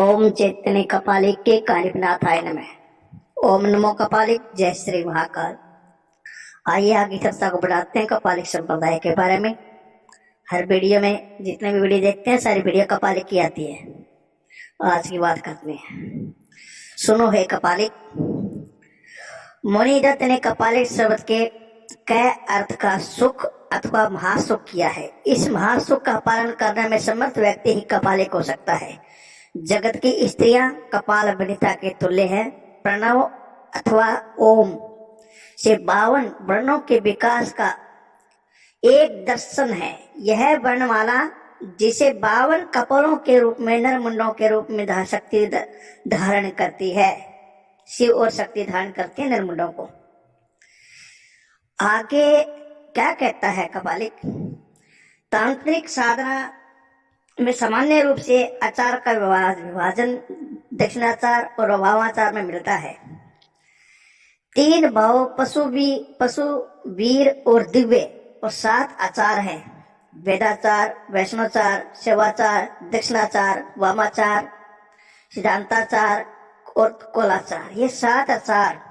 ओम चैतन्य कपालिक के कानिपनाथाय नमः। ओम नमो कपालिक। जय श्री महाकाल। आइए आगे चर्चा को बढ़ाते हैं कपालिक संप्रदाय के बारे में। हर वीडियो में जितने भी वीडियो देखते हैं सारी वीडियो कपालिक की आती है। आज की बात करते हैं। सुनो है कपालिक। मुनिदत्त ने कपालिक शब्द के कै अर्थ का सुख अथवा महासुख किया है। इस महासुख का पालन करने में समर्थ व्यक्ति ही कपालिक हो सकता है। जगत की स्त्रियां कपाल वनिता के तुल्य है। प्रणव अथवा ओम से 52 वर्णों के विकास का एक दर्शन है। यह वर्णमाला जिसे 52 कपालों के रूप में नर मुंडों के रूप में शक्ति धारण करती है। शिव और शक्ति धारण करती है नरमुंडों को। आगे क्या कहता है कपालिक? तांत्रिक साधना में सामान्य रूप से आचार का विभाजन दक्षिणाचार और भावाचार में मिलता है। 3 भाव पशु वीर और दिव्य और 7 आचार हैं। वेदाचार, वैष्णवाचार, शिवाचार, दक्षिणाचार, वामाचार, सिद्धांताचार और कोलाचार। ये 7 आचार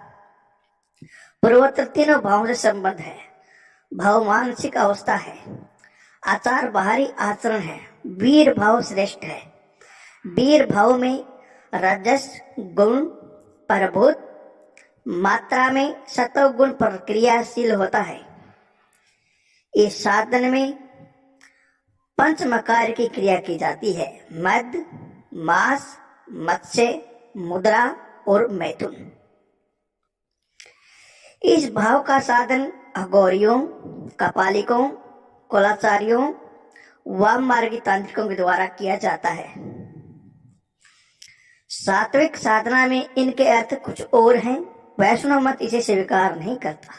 पूर्वोत्तर तीनों भावों से संबंध है। भाव मानसिक अवस्था है, आचार बाहरी आचरण है। वीर भाव श्रेष्ठ है। वीर भाव में रजस गुण प्रभुत, मात्रा में सत्व गुण प्रक्रियाशील होता है। इस साधन में पंचमकार की क्रिया की जाती है। मद, मास, मत्स्य, मुद्रा और मैथुन। इस भाव का साधन अघोरियों, कपालिकों, कुलाचारियों, वाम मार्गी तांत्रिकों के द्वारा किया जाता है। सात्विक साधना में इनके अर्थ कुछ और हैं। वैष्णव मत इसे स्वीकार नहीं करता।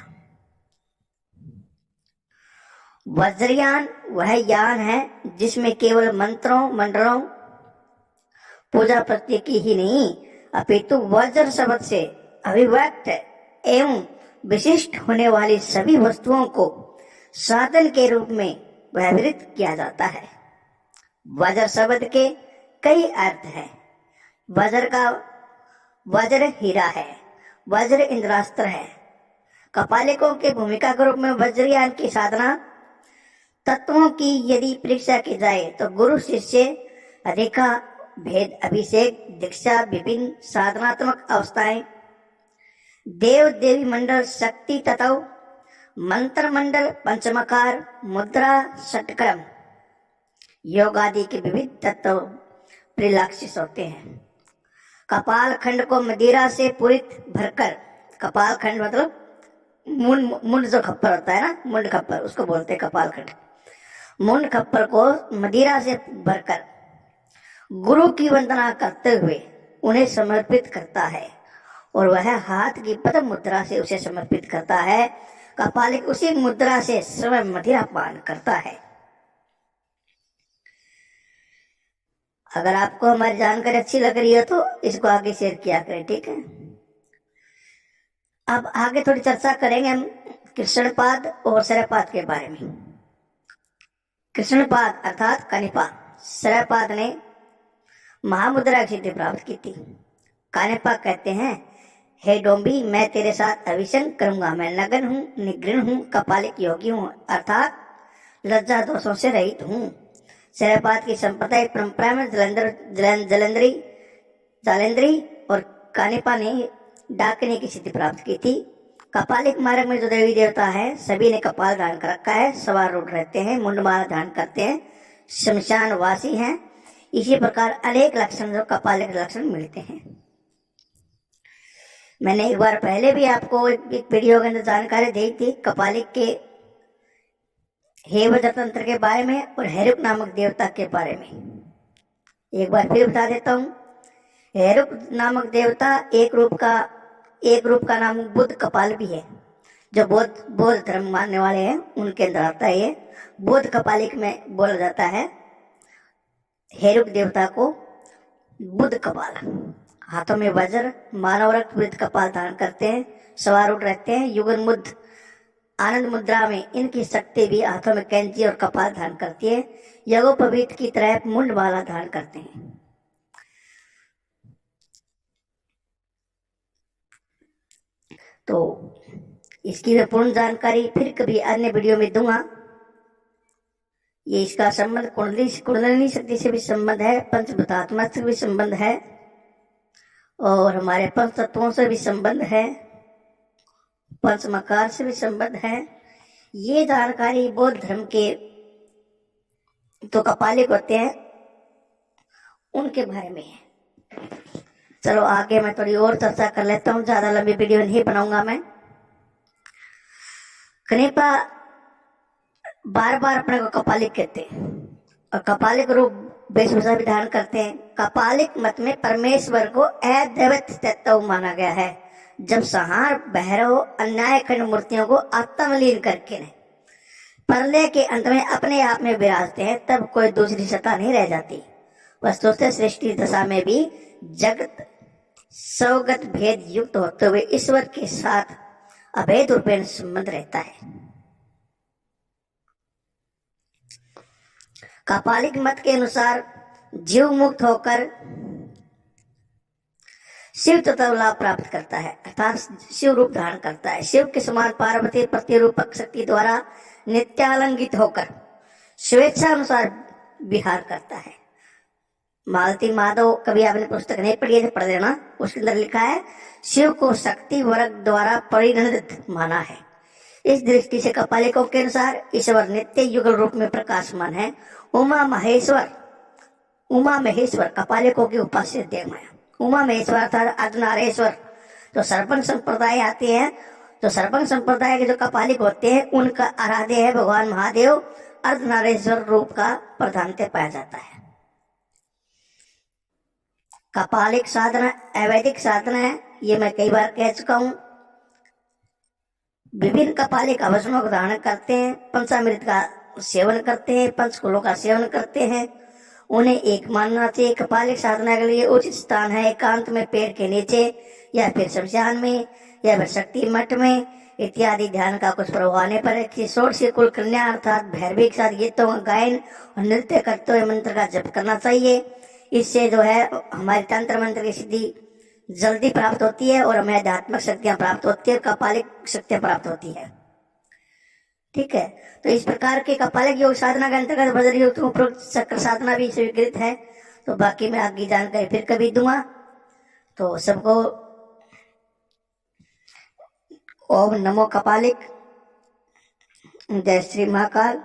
वज्रयान वह यान है जिसमें केवल मंत्रों मंडलों पूजा प्रत्येकी ही नहीं अपितु वज्र शब्द से अभिव्यक्त एवं विशिष्ट होने वाली सभी वस्तुओं को साधन के रूप में व्यवहृत किया जाता है। वज्र शब्द के कई अर्थ हैं। वज्र हीरा है। वज्र इंद्रास्त्र है। कपालिकों के भूमिका के रूप में वज्रयान की साधना तत्वों की यदि परीक्षा की जाए तो गुरु शिष्य रेखा भेद अभिषेक दीक्षा विभिन्न साधनात्मक अवस्थाएं देव देवी मंडल शक्ति तत्व मंत्र मंडल पंचमकार मुद्रा षटक्रम योग आदि के विविध तत्व परिलक्षित होते हैं। कपाल खंड को मदिरा से पूरित भरकर, कपाल खंड मतलब मुंड जो खप्पर होता है ना, मुंड खप्पर उसको बोलते हैं कपाल खंड। मुंड खप्पर को मदिरा से भरकर गुरु की वंदना करते हुए उन्हें समर्पित करता है और वह हाथ की पद्म मुद्रा से उसे समर्पित करता है। कपालिक उसी मुद्रा से स्वयं मदिरा पान करता है। अगर आपको हमारी जानकारी अच्छी लग रही हो तो इसको आगे शेयर किया करें, ठीक है। अब आगे थोड़ी चर्चा करेंगे हम कृष्णपाद और शरयपाद के बारे में। कृष्णपाद अर्थात कानिपा। शरयपाद ने महामुद्रा की सिद्धि प्राप्त की थी। कानिपा कहते हैं, हे डोंबी मैं तेरे साथ अभिषेक करूंगा। मैं नग्न हूँ, निगृण हूँ, कपालिक योगी हूँ अर्थात लज्जा दोषों से रहित हूँ। शरयपाद की संप्रदाय परंपरा में जालेंद्री और कानिपा ने डाकने की सिद्धि प्राप्त की थी। कपालिक मार्ग में जो देवी देवता है सभी ने कपाल धारण कर रखा है, सवार रूढ़ रहते हैं, मुंडमाला धारण करते हैं, शमशान वासी हैं। इसी प्रकार अनेक लक्षण जो कपालिक लक्षण मिलते हैं। मैंने एक बार पहले भी आपको एक वीडियो के अंदर जानकारी दी थी कपालिक के हेवज तंत्र के बारे में और हेरुक नामक देवता के बारे में। एक बार फिर बता देता हूँ। हेरुक नामक देवता एक रूप का नाम बुद्ध कपाल भी है। जो बौद्ध धर्म मानने वाले हैं उनके अंदर आता है। ये बुद्ध कपालिक में बोला जाता है हेरुक देवता को बुद्ध कपाल। हाथों में वज्र मानव रक्त वृत्त कपाल धारण करते हैं, सवार उठ रहते हैं। युगन मुद्र आनंद मुद्रा में इनकी शक्ति भी हाथों में कैंची और कपाल धारण करती है। यगोपवीत की तरह मुंड माला धारण करते हैं। तो इसकी मैं पूर्ण जानकारी फिर कभी अन्य वीडियो में दूंगा। ये इसका संबंध कुंडलिनी शक्ति से भी संबंध है, पंचभूतात्मा से भी संबंध है और हमारे पंच तत्वों से भी संबंध है, पंचमकार से भी संबंध है। ये जानकारी बौद्ध धर्म के तो कपालिक होते हैं उनके बारे में है। चलो आगे मैं थोड़ी और चर्चा कर लेता हूँ, ज्यादा लंबी वीडियो नहीं बनाऊंगा मैं। कनिपा बार बार अपने को कपालिक कहते हैं और कपालिक रूप वेशभूषा भी धारण करते हैं। कपालिक मत में परमेश्वर को अद्वैत तत्व माना गया है। जब संहार भैरव अन्याय खंड मूर्तियों को आत्मलीन करके प्रलय के अंत में अपने आप में विराजते हैं, तब कोई दूसरी सत्ता नहीं रह जाती। वस्तुतः सृष्टि दशा में भी जगत स्वगत भेद युक्त होते हुए ईश्वर के साथ अभेद रूपेण संबंध रहता है। कपालिक मत के अनुसार जीव मुक्त होकर शिव तत्व लाभ प्राप्त करता है, अर्थात शिव रूप धारण करता है। शिव के समान पार्वती प्रतिरूपक शक्ति द्वारा नित्यालंगित होकर स्वेच्छा अनुसार विहार करता है। मालती माधव, कभी आपने पुस्तक नहीं पढ़ी है तो पढ़ लेना, उसके अंदर लिखा है शिव को शक्ति वर्ग द्वारा परिणत माना है। इस दृष्टि से कपालिकों के अनुसार ईश्वर नित्य युगल रूप में प्रकाशमान है। उमा महेश्वर कपालिकों की उपास्य देव है। उमा महेश्वर अर्थात अर्धनारेश्वर जो सर्पंग संप्रदाय आते हैं, तो सर्पंग संप्रदाय के जो कपालिक होते हैं उनका आराध्य है भगवान महादेव। अर्धनारेश्वर रूप का प्रधानता पाया जाता है। कपालिक साधना अवैदिक साधना है, ये मैं कई बार कह चुका हूं। विभिन्न कपालिक आभूषणों का धारण करते हैं, पंचामृत का सेवन करते हैं, पंचकुलों का सेवन करते हैं। उन्हें एक मानना चाहिए कपालिक साधना के लिए उचित स्थान है एकांत में, पेड़ के नीचे या फिर शमशान में या फिर शक्ति मठ में इत्यादि। ध्यान का कुछ प्रभाव आने पर षोडशी कुल कन्या अर्थात भैरवी के साथ गीतों का गायन और नृत्य करते हुए मंत्र का जप करना चाहिए। इससे जो है हमारी तंत्र मंत्र की सिद्धि जल्दी प्राप्त होती है और हमें आध्यात्मिक शक्तियां प्राप्त होती है, कपालिक शक्तियां प्राप्त होती है। ठीक है, तो इस प्रकार के कपालिक योग साधना के अंतर्गत वज्र योग उपरोक्त चक्र साधना भी स्वीकृत है। तो बाकी मैं आगे जानकारी फिर कभी दूंगा। तो सबको ओम नमो कपालिक, जय श्री महाकाल।